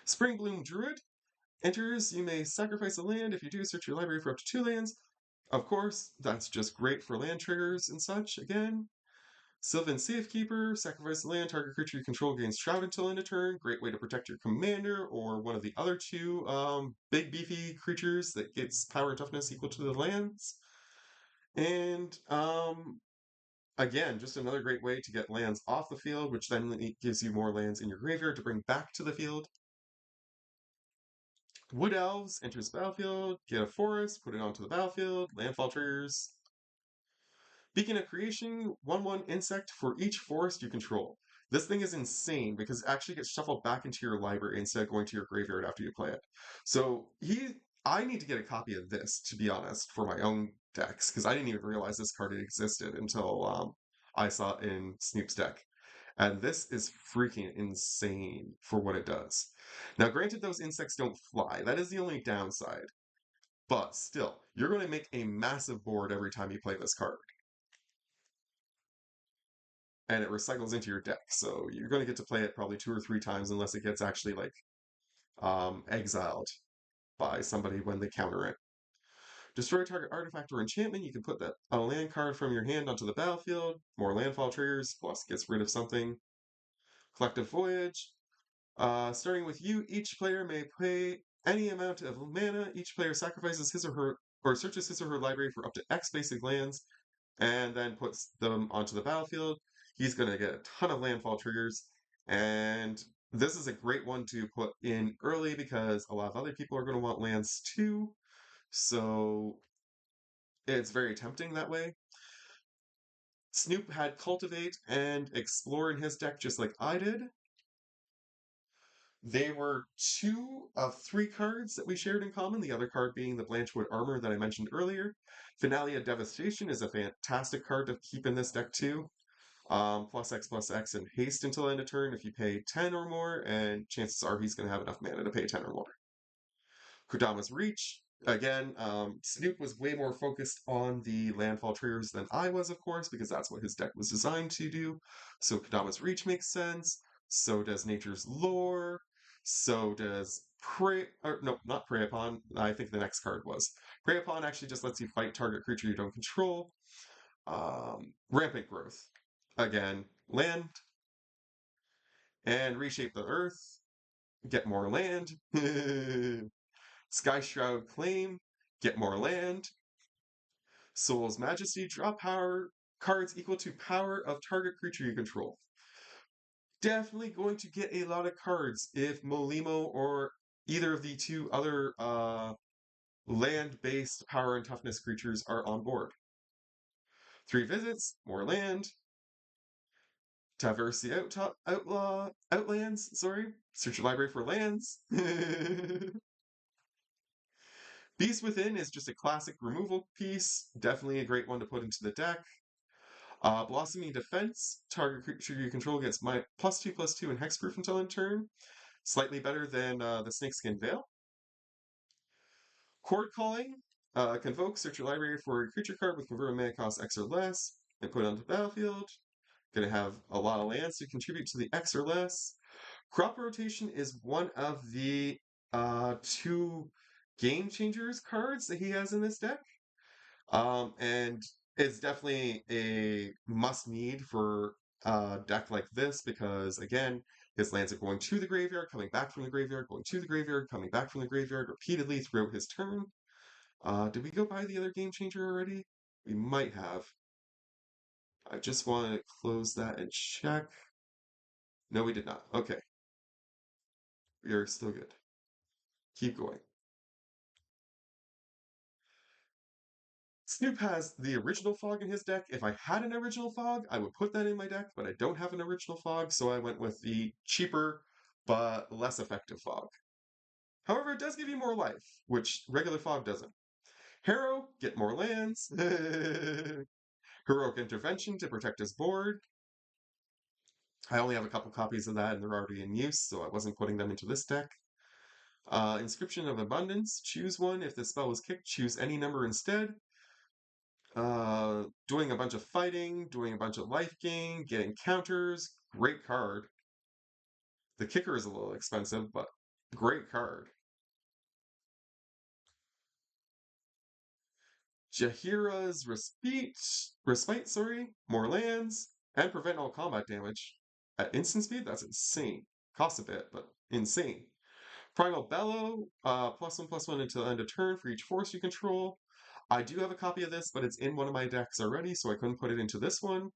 Springbloom Druid enters, you may sacrifice a land. If you do, search your library for up to 2 lands. Of course, that's just great for land triggers and such, again. Sylvan Safekeeper, sacrifice a land, target creature you control gains Shroud until end of turn. Great way to protect your commander or one of the other 2 big beefy creatures that gets power and toughness equal to the lands. And again, just another great way to get lands off the field, which then gives you more lands in your graveyard to bring back to the field. Wood Elves enters the battlefield, get a forest, put it onto the battlefield, landfall triggers. Beacon of Creation, 1/1 insect for each forest you control. This thing is insane because it actually gets shuffled back into your library instead of going to your graveyard after you play it. So I need to get a copy of this, to be honest, for my own decks, because I didn't even realize this card existed until I saw it in Snoop's deck. And this is freaking insane for what it does. Now, granted, those insects don't fly. That is the only downside. But still, you're going to make a massive board every time you play this card. And it recycles into your deck. So you're going to get to play it probably 2 or 3 times unless it gets actually like exiled by somebody when they counter it. Destroy target artifact or enchantment. You can put that a land card from your hand onto the battlefield. More landfall triggers, plus gets rid of something. Collective Voyage. Starting with you, each player may pay any amount of mana. Each player sacrifices his or her, or searches his or her library for up to X basic lands, and then puts them onto the battlefield. He's going to get a ton of landfall triggers, and this is a great one to put in early because a lot of other people are going to want lands too, so it's very tempting that way. Snoop had Cultivate and Explore in his deck just like I did. They were 2 of 3 cards that we shared in common, the other card being the Blanchwood Armor that I mentioned earlier. Finale of Devastation is a fantastic card to keep in this deck too. Plus X and haste until end of turn if you pay 10 or more, and chances are he's going to have enough mana to pay 10 or more. Kodama's Reach. Again, Snoop was way more focused on the landfall triggers than I was, of course, because that's what his deck was designed to do. So Kodama's Reach makes sense. So does Nature's Lore. So does Prey, or no, not Prey Upon. I think the next card was. Prey Upon actually just lets you fight target creature you don't control. Rampant Growth. Again, land. And Reshape the Earth. Get more land. Sky Shroud Claim. Get more land. Soul's Majesty. Draw power cards equal to power of target creature you control. Definitely going to get a lot of cards if Molimo or either of the 2 other land-based power and toughness creatures are on board. 3 visits, more land. Traverse the Outlands, sorry. Search your library for lands. Beast Within is just a classic removal piece. Definitely a great one to put into the deck. Blossoming Defense. Target creature you control gets +2/+2 and hexproof until end turn. Slightly better than the Snakeskin Veil. Chord Calling. Convoke, search your library for a creature card with converted mana cost X or less, and put it onto the battlefield. Going to have a lot of lands to contribute to the X or less. Crop Rotation is one of the 2 Game Changers cards that he has in this deck. And it's definitely a must-need for a deck like this because, again, His lands are going to the graveyard, coming back from the graveyard, going to the graveyard, coming back from the graveyard repeatedly throughout his turn. Did we go by the other game changer already? We might have. I just want to close that and check. No, we did not. Okay. We are still good. Keep going. Snoop has the original fog in his deck. If I had an original fog, I would put that in my deck, but I don't have an original fog, so I went with the cheaper but less effective fog. However, it does give you more life, which regular fog doesn't. Harrow, get more lands. Heroic Intervention to protect his board. I only have a couple copies of that and they're already in use, so I wasn't putting them into this deck. Inscription of Abundance, choose one. If the spell was kicked, choose any number instead. Doing a bunch of fighting, doing a bunch of life gain, getting counters. Great card. The kicker is a little expensive, but great card. Jaheira's Respite, more lands, and prevent all combat damage. At instant speed, that's insane. Costs a bit, but insane. Primal Bellow, +1/+1 until end of turn for each force you control. I do have a copy of this, but it's in one of my decks already, so I couldn't put it into this one.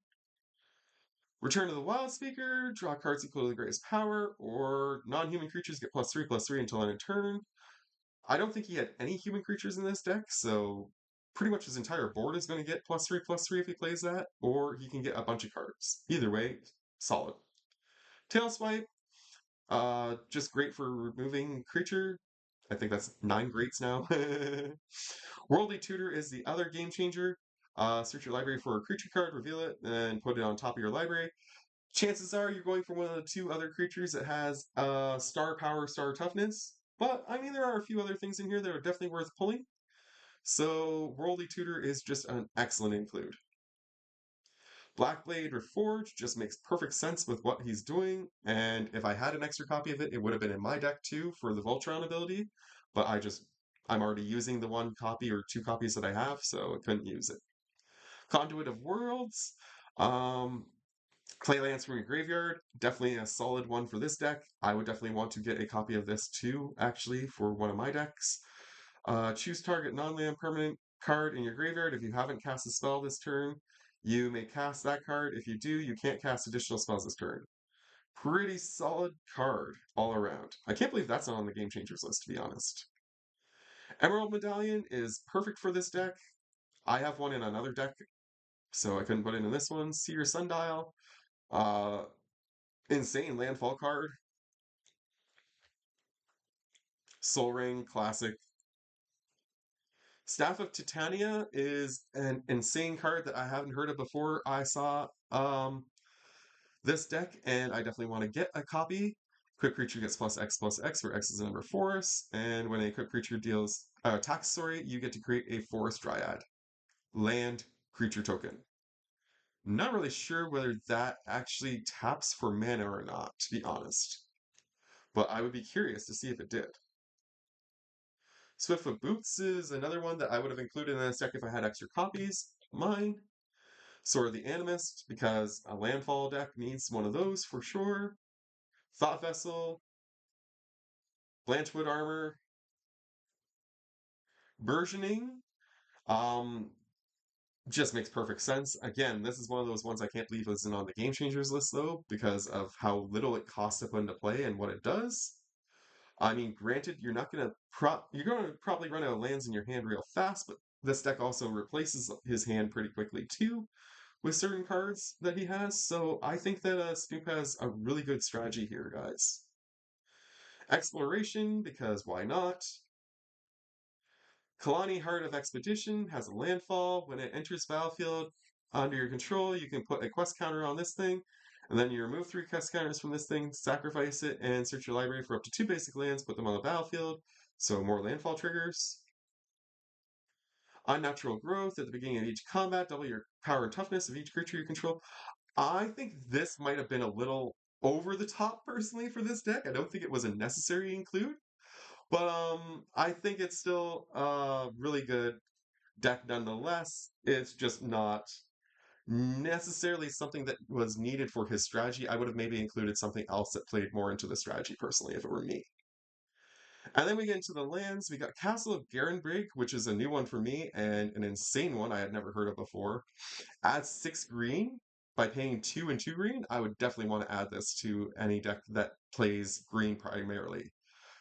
Return to the Wild Speaker, draw cards equal to the greatest power, or non-human creatures get +3/+3 until end of turn. I don't think he had any human creatures in this deck, so pretty much his entire board is going to get +3/+3 if he plays that, or he can get a bunch of cards. Either way, solid. Tail Swipe, just great for removing creature. I think that's 9 greats now. Worldly Tutor is the other game changer. Search your library for a creature card, reveal it, and put it on top of your library. Chances are you're going for one of the 2 other creatures that has star power, star toughness. But, I mean, there are a few other things in here that are definitely worth pulling. So, Worldly Tutor is just an excellent include. Blackblade Reforged just makes perfect sense with what he's doing, and if I had an extra copy of it, it would have been in my deck too for the Voltron ability, but I'm already using the 1 copy or 2 copies that I have, so I couldn't use it. Conduit of Worlds, play lands from your graveyard, definitely a solid one for this deck. I would definitely want to get a copy of this too, actually, for one of my decks. Choose target non-land permanent card in your graveyard. If you haven't cast a spell this turn, you may cast that card. If you do, you can't cast additional spells this turn. Pretty solid card all around. I can't believe that's not on the Game Changers list, to be honest. Emerald Medallion is perfect for this deck. I have one in another deck, so I couldn't put it in this one. Seer Sundial. Uh, insane landfall card. Soul Ring, classic. Staff of Titania is an insane card that I haven't heard of before. I saw this deck, and I definitely want to get a copy. Quick creature gets +X/+X, where X is the number of forest, and when a quick creature deals attacks, you get to create a forest dryad. Land creature token. Not really sure whether that actually taps for mana or not, to be honest. But I would be curious to see if it did. Swiftfoot Boots is another one that I would have included in this deck if I had extra copies. Mine. Sword of the Animist, because a landfall deck needs one of those for sure. Thought Vessel. Blanchwood Armor. Burgeoning. Um, just makes perfect sense. Again, this is one of those ones I can't believe isn't on the Game Changers list, though, because of how little it costs to put into play and what it does. I mean, granted, you're gonna probably run out of lands in your hand real fast, but this deck also replaces his hand pretty quickly too with certain cards that he has. So I think that Snoop has a really good strategy here, guys. Exploration, because why not? Kalani Heart of Expedition has a landfall. When it enters battlefield under your control, you can put a quest counter on this thing, and then you remove 3 quest counters from this thing, sacrifice it, and search your library for up to 2 basic lands, put them on the battlefield, so more landfall triggers. Unnatural Growth, at the beginning of each combat, double your power and toughness of each creature you control. I think this might have been a little over the top, personally, for this deck. I don't think it was a necessary include, but I think it's still a really good deck nonetheless. It's just not necessarily something that was needed for his strategy. I would have maybe included something else that played more into the strategy personally if it were me. And then we get into the lands. We got Castle of Garenbrig, which is a new one for me and an insane one I had never heard of before. Adds 6 green by paying 2 and 2 green. I would definitely want to add this to any deck that plays green primarily.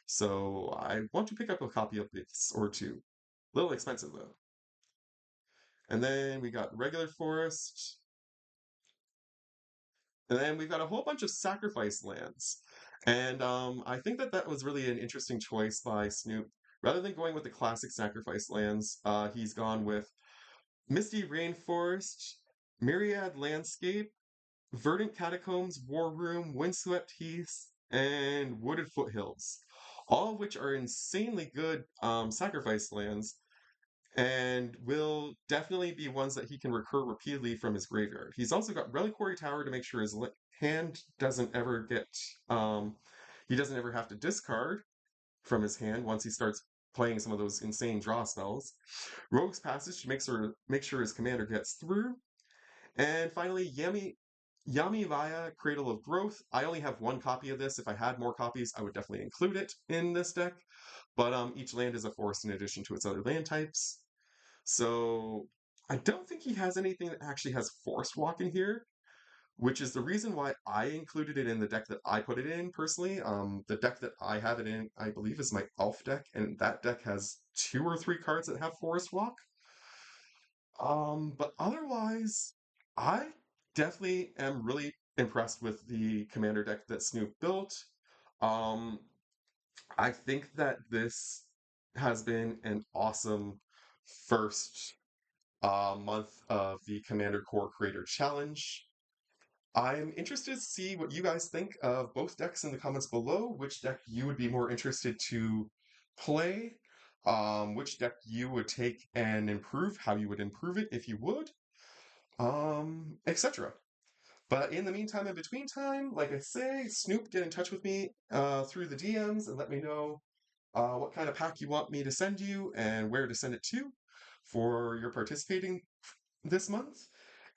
So I want to pick up a copy of this or two. A little expensive though. And then we got regular forest. And then we've got a whole bunch of sacrifice lands. And I think that that was really an interesting choice by Snoop. Rather than going with the classic sacrifice lands, he's gone with Misty Rainforest, Myriad Landscape, Verdant Catacombs, War Room, Windswept Heaths, and Wooded Foothills. All of which are insanely good sacrifice lands and will definitely be ones that he can recur repeatedly from his graveyard. He's also got Reliquary Tower to make sure his hand doesn't ever get, he doesn't ever have to discard from his hand once he starts playing some of those insane draw spells. Rogue's Passage to make sure his commander gets through. And finally, Yami Vaya, Cradle of Growth. I only have one copy of this. If I had more copies, I would definitely include it in this deck. But each land is a forest in addition to its other land types. So I don't think he has anything that actually has Forest Walk in here, which is the reason why I included it in the deck that I put it in personally. The deck that I have it in, I believe, is my Elf deck, and that deck has 2 or 3 cards that have Forest Walk. But otherwise, I definitely am really impressed with the commander deck that Snoop built. Um, I think that this has been an awesome first month of the Commander Core Creator Challenge. I'm interested to see what you guys think of both decks in the comments below, which deck you would be more interested to play, which deck you would take and improve, how you would improve it if you would, etc. But in the meantime, in between time, like I say, Snoop, get in touch with me through the DMs and let me know what kind of pack you want me to send you and where to send it to for your participating this month.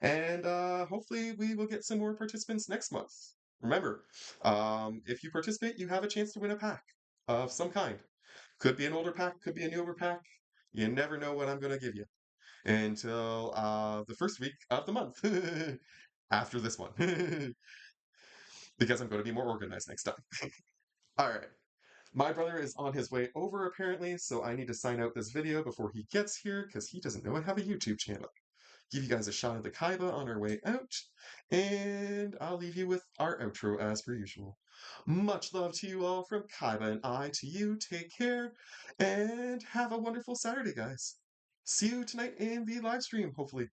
And hopefully we will get some more participants next month. Remember, if you participate, you have a chance to win a pack of some kind. Could be an older pack, could be a newer pack. You never know what I'm going to give you until the first week of the month after this one. Because I'm going to be more organized next time. All right. My brother is on his way over apparently, so I need to sign out this video before he gets here because he doesn't know I have a YouTube channel. Give you guys a shot of the Kaiba on our way out, and I'll leave you with our outro as per usual. Much love to you all from Kaiba and I to you. Take care, and have a wonderful Saturday, guys. See you tonight in the live stream, hopefully.